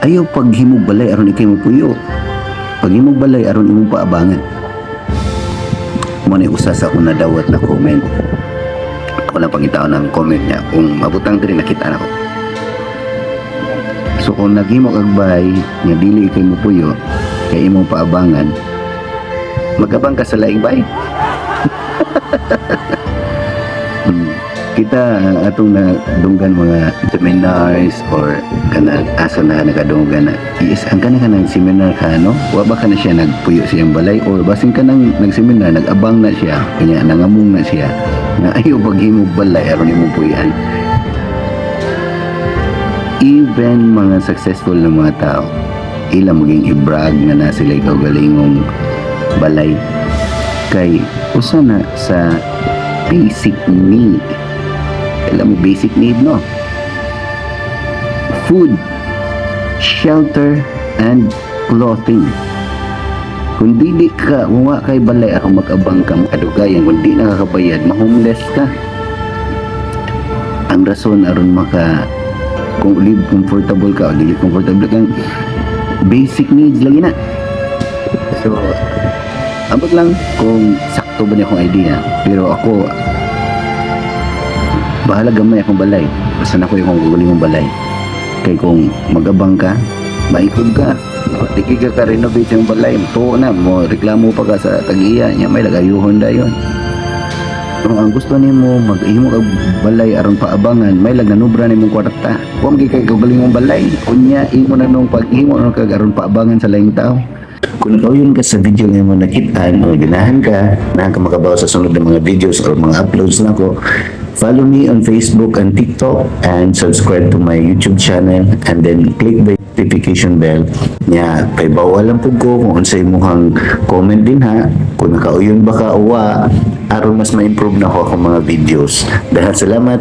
Ayaw paghimog balay aron ikay mo puyo. Paghimog balay aron imong paabangan. Mo ni usa sa una dawat na comment. Ako lang pangitaw ng comment niya kung mabutang diri nakita nako. So kung naghimo kag balay nga dili ikay mo puyo kay imong paabangan, magabang ka sa laing bay. Kita atong nadunggan mga seminars or kana asa na nakadunggan na yes ang kana kanang seminar ka no wa ba kana siya nagpuyo siyang balay or basin kanang nagseminar nagabang na siya kanya nangamong na siya na ayaw paghimog balay aron imong puyan. Even mga successful na mga tao ila maging i-brag nga na sila ikaw galingong balay kay usa na sa basic need. Alam mo, basic need, no? Food, shelter, and clothing. Kung di ka, muwa kay balay ako mag-abang ka, makadugayan, kung di nakakabayad, ma-homeless ka. Ang rason aron kung live comfortable ka o dili comfortable ka, basic needs lagi na. So, abot lang kung sakto ba niya akong idea. Pero ako, bahala gamay akong balay basta na ko yung guguling mong balay kay kung magabang ka maikog ka tiki ka renovate yung balay to na mo reklamo pa ka sa tag-iya niya may lagayuhon dayon kung ang gusto nimo maghimo kag balay aron paabangan may lagnanubra nimong kwarta wa magi kay guguling mong balay kunya imo na nung paghimo na kag aron paabangan sa laing tao. Kung yun ka sa video nga mo nakitaan o ganahan ka na makabaw sa sunod ng mga videos or mga uploads na ko, follow me on Facebook and TikTok and subscribe to my YouTube channel and then click the notification bell nya kay bawalan pud ko kung unsay imong comment din ha kung nakauyon ba ka o wa aron mas ma-improve na ako akong mga videos. Dahil salamat.